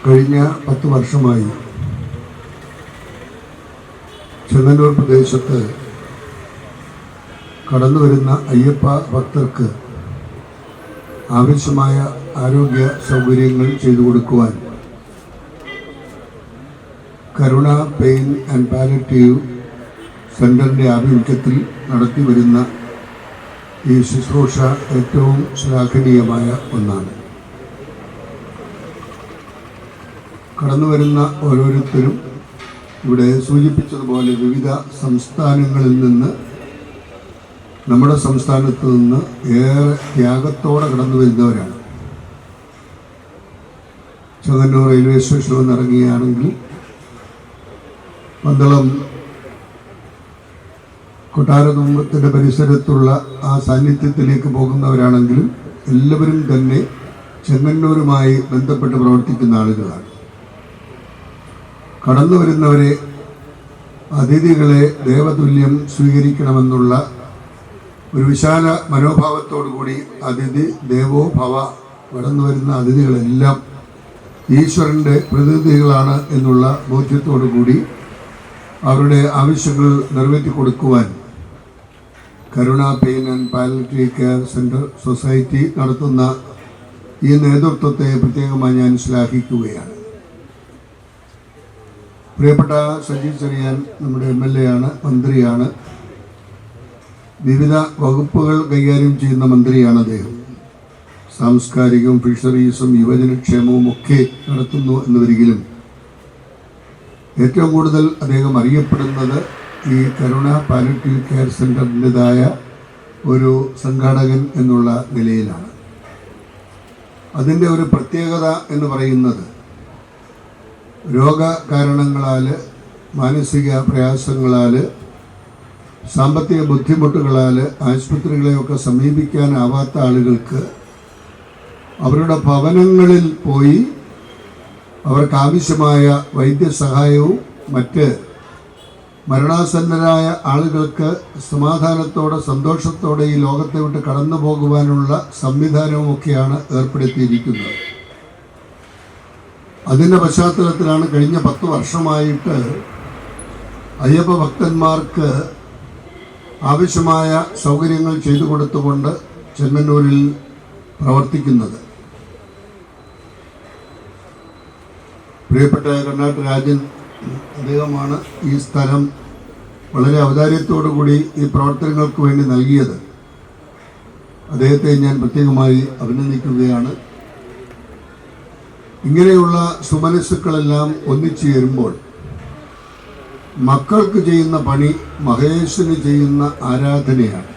കഴിഞ്ഞ 10 വർഷമായി ചെങ്ങന്നൂർ പ്രദേശത്ത് കടന്നു വരുന്ന അയ്യപ്പ ഭക്തർക്ക് ആവശ്യമായ ആരോഗ്യ സൗകര്യങ്ങൾ ചെയ്തു കൊടുക്കുവാൻ കരുണ പെയിൻ ആൻഡ് പാലിയേറ്റീവ് സെൻ്ററിൻ്റെ ആഭിമുഖ്യത്തിൽ നടത്തി വരുന്ന ഈ ശുശ്രൂഷ ഏറ്റവും ശ്ലാഘനീയമായ ഒന്നാണ്. കടന്നു വരുന്ന ഓരോരുത്തരും ഇവിടെ സൂചിപ്പിച്ചതുപോലെ വിവിധ സംസ്ഥാനങ്ങളിൽ നിന്ന്, നമ്മുടെ സംസ്ഥാനത്ത് നിന്ന് ഏറെ ത്യാഗത്തോടെ കടന്നു വരുന്നവരാണ്. ചെങ്ങന്നൂർ റെയിൽവേ സ്റ്റേഷനിൽ വന്നിറങ്ങുകയാണെങ്കിൽ പന്തളം കൊട്ടാരകുമ്പത്തിൻ്റെ പരിസരത്തുള്ള ആ സാന്നിധ്യത്തിലേക്ക് പോകുന്നവരാണെങ്കിലും എല്ലാവരും തന്നെ ചെങ്ങന്നൂരുമായി ബന്ധപ്പെട്ട് പ്രവർത്തിക്കുന്ന ആളുകളാണ്. കടന്നു വരുന്നവരെ, അതിഥികളെ ദേവതുല്യം സ്വീകരിക്കണമെന്നുള്ള ഒരു വിശാല മനോഭാവത്തോടു കൂടി അതിഥി ദേവോ ഭവ, കടന്നു വരുന്ന അതിഥികളെല്ലാം ഈശ്വരൻ്റെ പ്രതിനിധികളാണ് എന്നുള്ള ബോധ്യത്തോടു കൂടി അവരുടെ ആവശ്യങ്ങൾ നിറവേറ്റി കൊടുക്കുവാൻ Karuna pain and palliative care centre society നടത്തുന്ന ഈ നേതൃത്വത്തെ പ്രത്യേകമായി ഞാൻ ശ്ലാഘിക്കുകയാണ്. പ്രിയപ്പെട്ട സജി ചെറിയാൻ നമ്മുടെ MLA ആണ്, മന്ത്രിയാണ്, വിവിധ വകുപ്പുകൾ കൈകാര്യം ചെയ്യുന്ന മന്ത്രിയാണ് അദ്ദേഹം. സാംസ്കാരികവും ഫിഷറീസും യുവജനക്ഷേമവും ഒക്കെ നടത്തുന്നു എന്നൊരിക്കലും ഏറ്റവും കൂടുതൽ അദ്ദേഹം അറിയപ്പെടുന്നത് ഈ കരുണ പാലിയേറ്റീവ് കെയർ സെൻ്ററിൻ്റെതായ ഒരു സംഘാടകൻ എന്നുള്ള നിലയിലാണ്. അതിൻ്റെ ഒരു പ്രത്യേകത എന്ന് പറയുന്നത് രോഗകാരണങ്ങളാൽ, മാനസിക പ്രയാസങ്ങളാൽ, സാമ്പത്തിക ബുദ്ധിമുട്ടുകളാൽ ആശുപത്രികളെയൊക്കെ സമീപിക്കാനാവാത്ത ആളുകൾക്ക് അവരുടെ ഭവനങ്ങളിൽ പോയി അവർക്കാവശ്യമായ വൈദ്യസഹായവും മറ്റ് മരണാസന്നരായ ആളുകൾക്ക് സമാധാനത്തോടെ സന്തോഷത്തോടെ ഈ ലോകത്തെ വിട്ട് കടന്നു പോകുവാനുള്ള സംവിധാനവുമൊക്കെയാണ് ഏർപ്പെടുത്തിയിരിക്കുന്നത്. അതിൻ്റെ പശ്ചാത്തലത്തിലാണ് കഴിഞ്ഞ 10 വർഷമായിട്ട് അയ്യപ്പ ഭക്തന്മാർക്ക് ആവശ്യമായ സൗകര്യങ്ങൾ ചെയ്തു കൊടുത്തുകൊണ്ട് ചെങ്ങന്നൂരിൽ പ്രവർത്തിക്കുന്നത്. പ്രിയപ്പെട്ട കർണാടക രാജൻ അദ്ദേഹമാണ് ഈ സ്ഥലം വളരെ ഔദാര്യത്തോടു കൂടി ഈ പ്രവർത്തനങ്ങൾക്ക് വേണ്ടി നൽകിയത്. അദ്ദേഹത്തെ ഞാൻ പ്രത്യേകമായി അഭിനന്ദിക്കുകയാണ്. ഇങ്ങനെയുള്ള സുമനസ്സുക്കളെല്ലാം ഒന്നിച്ചു ചേരുമ്പോൾ മക്കൾക്ക് ചെയ്യുന്ന പണി മഹേശ്വരന് ചെയ്യുന്ന ആരാധനയാണ്.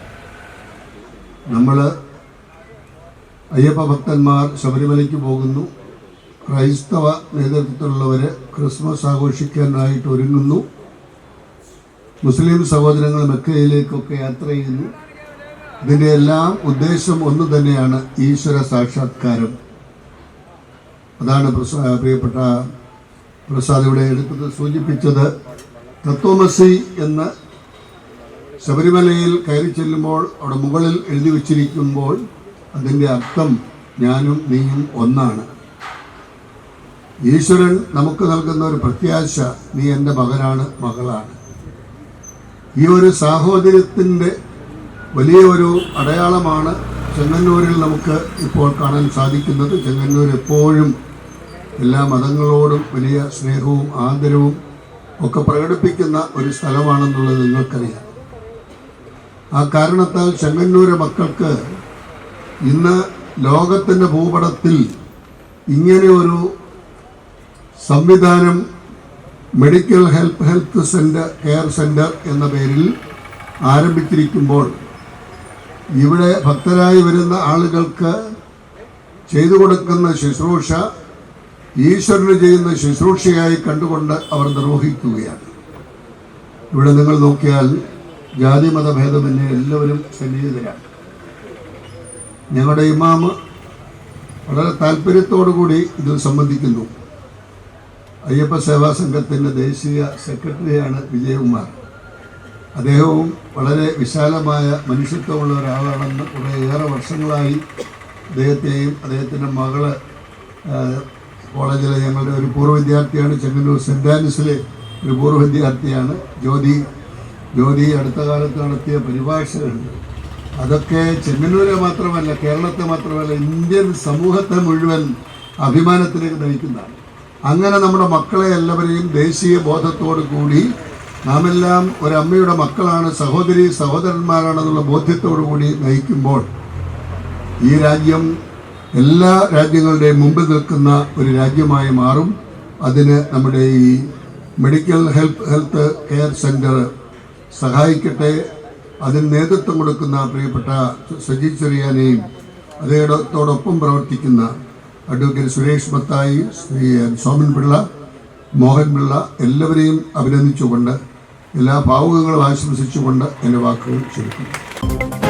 നമ്മൾ അയ്യപ്പ ഭക്തന്മാർ ശബരിമലയ്ക്ക് പോകുന്നു, ക്രൈസ്തവ നേതൃത്വത്തിലുള്ളവർ ക്രിസ്മസ് ആഘോഷിക്കാനായിട്ട് ഒരുങ്ങുന്നു, മുസ്ലിം സഹോദരങ്ങൾ മെക്കയിലേക്കൊക്കെ യാത്ര ചെയ്യുന്നു. ഇതിൻ്റെ എല്ലാം ഉദ്ദേശം ഒന്ന് തന്നെയാണ്, ഈശ്വര സാക്ഷാത്കാരം. അതാണ് പ്രിയപ്പെട്ട പ്രസാദ് ഇവിടെ എടുത്തത് സൂചിപ്പിച്ചത്. തത്വമസി എന്ന് ശബരിമലയിൽ കയറി ചെല്ലുമ്പോൾ അവിടെ മുകളിൽ എഴുതി വച്ചിരിക്കുമ്പോൾ അതിൻ്റെ അർത്ഥം ഞാനും നീയും ഒന്നാണ്. ഈശ്വരൻ നമുക്ക് നൽകുന്ന ഒരു പ്രത്യാശ, നീ എൻ്റെ മകനാണ്, മകളാണ്. ഈ ഒരു സാഹോദര്യത്തിൻ്റെ വലിയ ഒരു അടയാളമാണ് ചെങ്ങന്നൂരിൽ നമുക്ക് ഇപ്പോൾ കാണാൻ സാധിക്കുന്നത്. ചെങ്ങന്നൂർ എപ്പോഴും എല്ലാ മതങ്ങളോടും വലിയ സ്നേഹവും ആദരവും ഒക്കെ പ്രകടിപ്പിക്കുന്ന ഒരു സ്ഥലമാണെന്നുള്ളത് നിങ്ങൾക്കറിയാം. ആ കാരണത്താൽ ചെങ്ങന്നൂർ മക്കൾക്ക് ഇന്ന് ലോകത്തിൻ്റെ ഭൂപടത്തിൽ ഇങ്ങനെ ഒരു സംവിധാനം, medical health centre, care centre എന്ന പേരിൽ ആരംഭിച്ചിരിക്കുമ്പോൾ ഇവിടെ ഭക്തരായി വരുന്ന ആളുകൾക്ക് ചെയ്തു കൊടുക്കുന്ന ശുശ്രൂഷ ഈശ്വരന് ചെയ്യുന്ന ശുശ്രൂഷയായി കണ്ടുകൊണ്ട് അവർ നിർവഹിക്കുകയാണ്. ഇവിടെ നിങ്ങൾ നോക്കിയാൽ ജാതി മതഭേദമന്യേ എല്ലാവരും സന്നിഹിതരാണ്. ഞങ്ങളുടെ ഇമാമ് വളരെ താല്പര്യത്തോടു കൂടി ഇതിൽ സംബന്ധിക്കുന്നു. അയ്യപ്പ സേവാ സംഘത്തിൻ്റെ ദേശീയ സെക്രട്ടറിയാണ് വിജയകുമാർ. അദ്ദേഹവും വളരെ വിശാലമായ മനുഷ്യത്വമുള്ള ഒരാളാണെന്ന് കുറേയേറെ വർഷങ്ങളായി അദ്ദേഹത്തെയും അദ്ദേഹത്തിൻ്റെ മകള് കോളേജിലെ ഞങ്ങളുടെ ഒരു പൂർവ്വ വിദ്യാർത്ഥിയാണ്. ചെങ്ങന്നൂർ സെൻറ് ആൻസിലെ ഒരു പൂർവ്വ വിദ്യാർത്ഥിയാണ്. ജ്യോതി അടുത്ത കാലത്ത് നടത്തിയ പരിഭാഷകളുണ്ട്. അതൊക്കെ ചെങ്ങന്നൂരെ മാത്രമല്ല, കേരളത്തെ മാത്രമല്ല, ഇന്ത്യൻ സമൂഹത്തെ മുഴുവൻ അഭിമാനത്തിലേക്ക് നയിക്കുന്നതാണ്. അങ്ങനെ നമ്മുടെ മക്കളെ എല്ലാവരെയും ദേശീയ ബോധത്തോടു കൂടി നാമെല്ലാം ഒരമ്മയുടെ മക്കളാണ്, സഹോദരന്മാരാണെന്നുള്ള ബോധ്യത്തോടു കൂടി നയിക്കുമ്പോൾ ഈ രാജ്യം എല്ലാ രാജ്യങ്ങളുടെയും മുമ്പിൽ നിൽക്കുന്ന ഒരു രാജ്യമായി മാറും. അതിന് നമ്മുടെ ഈ മെഡിക്കൽ ഹെൽത്ത് കെയർ സെൻറ്റർ സഹായിക്കട്ടെ. അതിന് നേതൃത്വം കൊടുക്കുന്ന പ്രിയപ്പെട്ട സജി ചെറിയാനെയും അദ്ദേഹത്തോടൊപ്പം പ്രവർത്തിക്കുന്ന അഡ്വക്കേറ്റ് സുരേഷ് മത്തായി, ശ്രീ സോമൻ പിള്ള, മോഹൻ പിള്ള എല്ലാവരെയും അഭിനന്ദിച്ചുകൊണ്ട് എല്ലാ ഭാവുകങ്ങളും ആശംസിച്ചുകൊണ്ട് എൻ്റെ വാക്കുകൾ ചുരുക്കുന്നു.